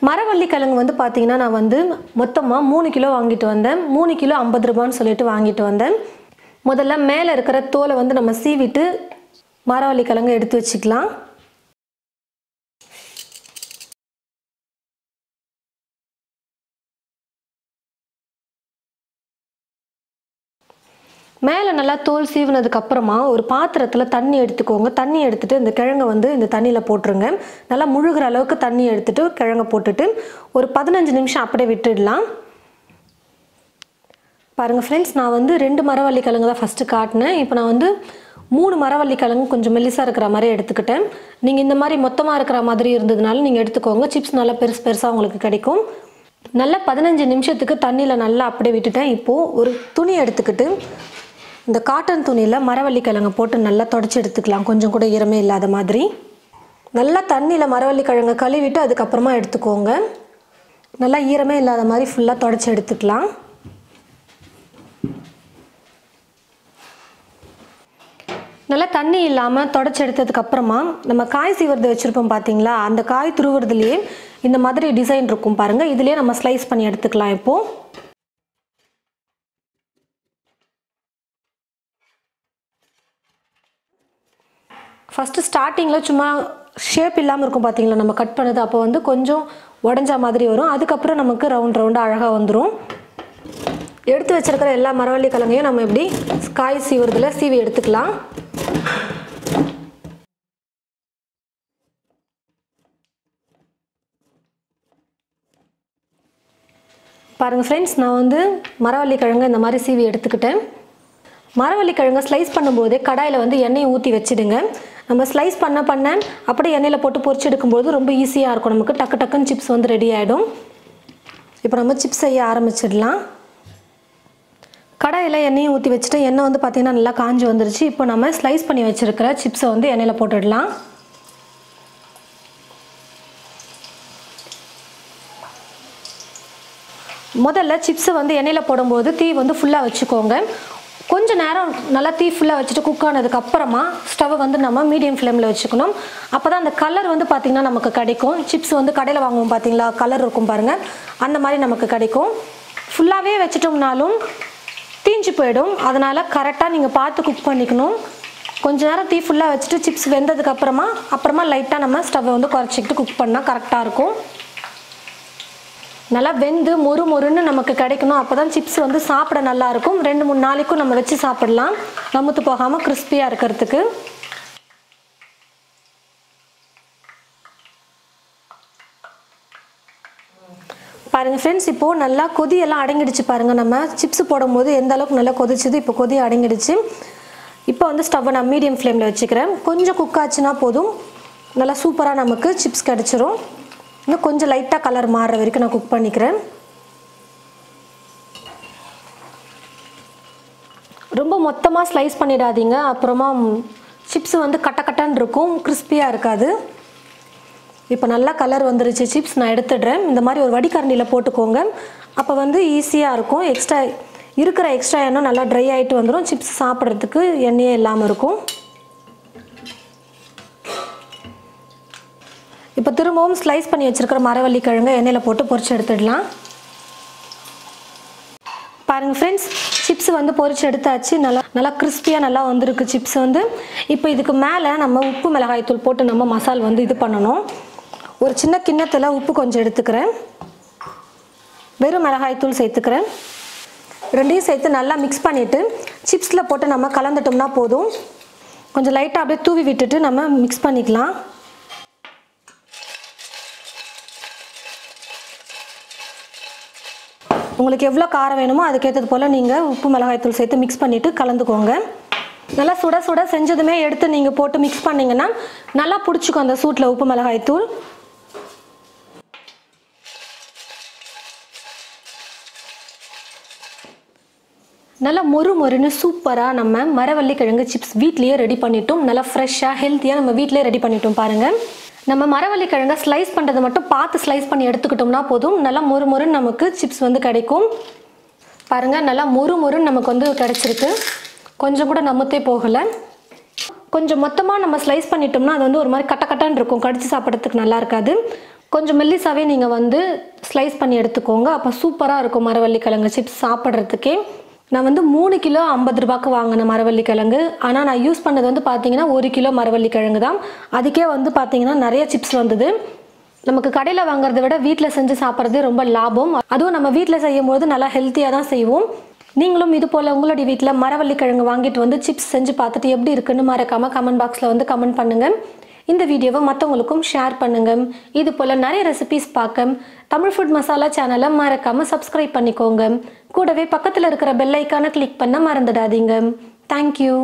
மரவள்ளி கிழங்கு வந்து பார்த்தீங்கன்னா நான் வந்து மொத்தமாக 3 கிலோ வாங்கிட்டு வந்தேன். 3 கிலோ 50 ரூபான்னு சொல்லிட்டு வாங்கிட்டு வந்தேன். முதல்ல மேலே இருக்கிற தோலை வந்து நம்ம சீவிட்டு மரவள்ளி கிழங்கு எடுத்து வச்சுக்கலாம். மேலே நல்லா தோல் சீவினதுக்கு அப்புறமா ஒரு பாத்திரத்தில் தண்ணி எடுத்துக்கோங்க. தண்ணி எடுத்துட்டு இந்த கிழங்கை வந்து இந்த தண்ணியில் போட்டுருங்க. நல்லா முழுகிற அளவுக்கு தண்ணி எடுத்துட்டு கிழங்கை போட்டுட்டு ஒரு 15 நிமிஷம் அப்படியே விட்டுடலாம். பாருங்கள் ஃப்ரெண்ட்ஸ், நான் வந்து 2 மரவள்ளி கிழங்கு தான் ஃபஸ்ட்டு காட்டினேன். இப்போ நான் வந்து 3 மரவள்ளி கிழங்கு கொஞ்சம் மெல்லிசாக இருக்கிற மாதிரி எடுத்துக்கிட்டேன். நீங்கள் இந்த மாதிரி மொத்தமாக இருக்கிற மாதிரி இருந்ததுனால நீங்கள் எடுத்துக்கோங்க. சிப்ஸ் நல்லா பெருசாக உங்களுக்கு கிடைக்கும். நல்லா 15 நிமிஷத்துக்கு தண்ணியில் நல்லா அப்படியே விட்டுட்டேன். இப்போது ஒரு துணி எடுத்துக்கிட்டு இந்த காட்டன் துணியில் மரவள்ளி கிழங்கை போட்டு நல்லா தொடச்சி எடுத்துக்கலாம். கொஞ்சம் கூட ஈரமே இல்லாத மாதிரி நல்லா தண்ணியில் மரவள்ளி கிழங்கை கழுவிட்டு அதுக்கப்புறமா எடுத்துக்கோங்க. நல்லா ஈரமே இல்லாத மாதிரி ஃபுல்லாக தொடச்சி எடுத்துக்கலாம். நல்லா தண்ணி இல்லாமல் தொடச்சி எடுத்ததுக்கப்புறமா நம்ம காய் சீவரது வச்சுருப்போம் பார்த்தீங்களா, அந்த காய் துருவுறதுலேயே இந்த மாதிரி டிசைன் இருக்கும் பாருங்கள். இதுலேயே நம்ம ஸ்லைஸ் பண்ணி எடுத்துக்கலாம். இப்போது ஃபஸ்ட்டு ஸ்டார்டிங்கில் சும்மா ஷேப் இல்லாமல் இருக்கும் பார்த்தீங்களா, நம்ம கட் பண்ணது அப்போ வந்து கொஞ்சம் உடஞ்ச மாதிரி வரும். அதுக்கப்புறம் நமக்கு ரவுண்டாக அழகாக வந்துடும். எடுத்து வச்சுருக்கிற எல்லா மரவள்ளி கிழங்கையும் நம்ம எப்படி காய் சீவுறதுல சீவி எடுத்துக்கலாம். பாருங்கள் ஃப்ரெண்ட்ஸ், நான் வந்து மரவள்ளி கிழங்கு இந்த மாதிரி சீவி எடுத்துக்கிட்டேன். மரவள்ளி கிழங்கை ஸ்லைஸ் பண்ணும்போதே கடாயில் வந்து எண்ணெயை ஊற்றி வச்சுடுங்க. நம்ம ஸ்லைஸ் பண்ண அப்படியே எண்ணெயில் போட்டு பொரிச்சு எடுக்கும்போது ரொம்ப ஈஸியாக இருக்கும். நமக்கு டக்குன்னு சிப்ஸ் வந்து ரெடி ஆகிடும். இப்போ நம்ம சிப்ஸ் செய்ய ஆரம்பிச்சிடலாம். கடாயில் எண்ணெயை ஊற்றி வச்சுட்டு எண்ணெய் வந்து பார்த்திங்கன்னா நல்லா காஞ்சி வந்துருச்சு. இப்போ நம்ம ஸ்லைஸ் பண்ணி வச்சுருக்கிற சிப்ஸை வந்து எண்ணெயில் போட்டுடலாம். முதல்ல சிப்ஸை வந்து எண்ணெயில் போடும்போது தீ வந்து ஃபுல்லாக வச்சுக்கோங்க. கொஞ்சம் நேரம் நல்லா தீ ஃபுல்லாக வச்சுட்டு குக் ஆனதுக்கப்புறமா ஸ்டவ்வை வந்து நம்ம மீடியம் ஃப்ளேமில் வச்சுக்கணும். அப்போ தான் அந்த கலர் வந்து பார்த்திங்கன்னா நமக்கு கிடைக்கும். சிப்ஸ் வந்து கடையில் வாங்குவோம் பார்த்தீங்களா, கலர் இருக்கும் பாருங்கள், அந்த மாதிரி நமக்கு கிடைக்கும். ஃபுல்லாகவே வச்சுட்டோம்னாலும் தீஞ்சு போயிடும். அதனால் கரெக்டாக நீங்கள் பார்த்து குக் பண்ணிக்கணும். கொஞ்சம் நேரம் தீ ஃபுல்லாக வச்சுட்டு சிப்ஸ் வெந்ததுக்கப்புறமா லைட்டாக நம்ம ஸ்டவ்வை வந்து குறைச்சிக்கிட்டு குக் பண்ணால் கரெக்டாக இருக்கும். நல்லா வெந்து மொறுன்னு நமக்கு கிடைக்கணும். அப்போ தான் சிப்ஸ் வந்து சாப்பிட நல்லாயிருக்கும். 2-3 நாளைக்கும் நம்ம வச்சு சாப்பிடலாம், நமுத்து போகாமல் கிறிஸ்பியாக இருக்கிறதுக்கு. பாருங்கள் ஃப்ரெண்ட்ஸ், இப்போது நல்லா கொதியெல்லாம் அடங்கிடுச்சு பாருங்கள். நம்ம சிப்ஸ் போடும்போது எந்த அளவுக்கு நல்லா கொதிச்சுது, இப்போ கொதி அடங்கிடுச்சு. இப்போ வந்து ஸ்டவ்வை நான் மீடியம் ஃப்ளேமில் வச்சுக்கிறேன். கொஞ்சம் குக் ஆச்சுன்னா போதும், நல்லா சூப்பராக நமக்கு சிப்ஸ் கிடச்சிரும். இன்னும் கொஞ்சம் லைட்டாக கலர் மாறுற வரைக்கும் நான் குக் பண்ணிக்கிறேன். ரொம்ப மொத்தமாக ஸ்லைஸ் பண்ணிடாதீங்க, அப்புறமா சிப்ஸ் வந்து கட்டன்னு இருக்கும், கிறிஸ்பியாக இருக்காது. இப்போ நல்லா கலர் வந்துருச்சு சிப்ஸ், நான் எடுத்துடுறேன். இந்த மாதிரி ஒரு வடிகரண்டியில் போட்டுக்கோங்க. அப்போ வந்து ஈஸியாக இருக்கும். எக்ஸ்ட்ரா எண்ணெய் நல்லா ட்ரை ஆகிட்டு வந்துடும். சிப்ஸ் சாப்பிட்றதுக்கு எண்ணெயே இல்லாமல் இருக்கும். இப்போ திரும்பவும் ஸ்லைஸ் பண்ணி வச்சுருக்கிற மரவள்ளி கிழங்கை எண்ணெயில் போட்டு பொரிச்சு எடுத்துடலாம். பாருங்கள் ஃப்ரெண்ட்ஸ், சிப்ஸ் வந்து பொரிச்சு எடுத்தாச்சு. நல்லா கிறிஸ்பியாக நல்லா வந்திருக்கு சிப்ஸ் வந்து. இப்போ இதுக்கு மேலே நம்ம உப்பு மிளகாய் தூள் போட்டு நம்ம மசால் வந்து இது பண்ணணும். ஒரு சின்ன கிண்ணத்தில் உப்பு கொஞ்சம் எடுத்துக்கிறேன். வெறும் மிளகாய் தூள் சேர்த்துக்கிறேன். ரெண்டையும் சேர்த்து நல்லா மிக்ஸ் பண்ணிவிட்டு சிப்ஸில் போட்டு நம்ம கலந்துட்டோம்னா போதும். கொஞ்சம் லைட்டாக அப்படியே தூவி விட்டுட்டு நம்ம மிக்ஸ் பண்ணிக்கலாம். உங்களுக்கு எவ்வளோ காரம் வேணுமோ அதுக்கேற்றது போல் நீங்கள் உப்பு மிளகாய் தூள் சேர்த்து மிக்ஸ் பண்ணிவிட்டு கலந்துக்கோங்க. நல்லா சுட செஞ்சதுமே எடுத்து நீங்கள் போட்டு மிக்ஸ் பண்ணிங்கன்னா நல்லா பிடிச்சிக்கும் அந்த சூட்டில் உப்பு மிளகாய் தூள். நல்லா மொறுன்னு சூப்பராக நம்ம மரவள்ளி கிழங்கு சிப்ஸ் வீட்லேயே ரெடி பண்ணிட்டோம். நல்லா ஃப்ரெஷ்ஷாக ஹெல்த்தியாக நம்ம வீட்டிலே ரெடி பண்ணிட்டோம். பாருங்கள், நம்ம மரவள்ளி கிழங்கை ஸ்லைஸ் பண்ணுறது மட்டும் பார்த்து ஸ்லைஸ் பண்ணி எடுத்துக்கிட்டோம்னா போதும். நல்லா மொறுன்னு நமக்கு சிப்ஸ் வந்து கிடைக்கும். பாருங்கள், நல்லா மொறுன்னு நமக்கு வந்து கிடச்சிருக்கு. கொஞ்சம் கூட நமுத்தே போகலை. கொஞ்சம் மொத்தமாக நம்ம ஸ்லைஸ் பண்ணிட்டோம்னா அது வந்து ஒரு மாதிரி கட்டன்னு இருக்கும், கடிச்சு சாப்பிட்றதுக்கு நல்லா இருக்காது. கொஞ்சம் மெல்லிசாவே நீங்கள் வந்து ஸ்லைஸ் பண்ணி எடுத்துக்கோங்க. அப்போ சூப்பராக இருக்கும் மரவள்ளிக்கிழங்கு சிப்ஸ் சாப்பிட்றதுக்கே. நான் வந்து 3 கிலோ 50 ரூபாய்க்கு வாங்கின மரவள்ளிக்கிழங்கு. ஆனால் நான் யூஸ் பண்ணது வந்து பார்த்தீங்கன்னா 1 கிலோ மரவள்ளிக்கிழங்கு தான். அதுக்கே வந்து பார்த்தீங்கன்னா நிறைய சிப்ஸ் வந்தது. நமக்கு கடையில் வாங்குறத விட வீட்டில் செஞ்சு சாப்பிட்றது ரொம்ப லாபம். அதுவும் நம்ம வீட்டில் செய்யும்போது நல்லா ஹெல்த்தியாக தான் செய்வோம். நீங்களும் இது போல் உங்களுடைய வீட்டில் மரவள்ளிக்கிழங்கு வாங்கிட்டு வந்து சிப்ஸ் செஞ்சு பார்த்துட்டு எப்படி இருக்குன்னு மறக்காமல் கமெண்ட் பாக்ஸில் வந்து கமெண்ட் பண்ணுங்கள். இந்த வீடியோவை மற்றவங்களுக்கும் ஷேர் பண்ணுங்கள். இது போல் நிறைய ரெசிபிஸ் பார்க்க தமிழ் ஃபுட் மசாலா சேனலை மறக்காமல் சப்ஸ்கிரைப் பண்ணிக்கோங்க. கூடவே பக்கத்தில் இருக்கிற பெல் ஐக்கானை கிளிக் பண்ண மறந்துடாதீங்க. தேங்க்யூ.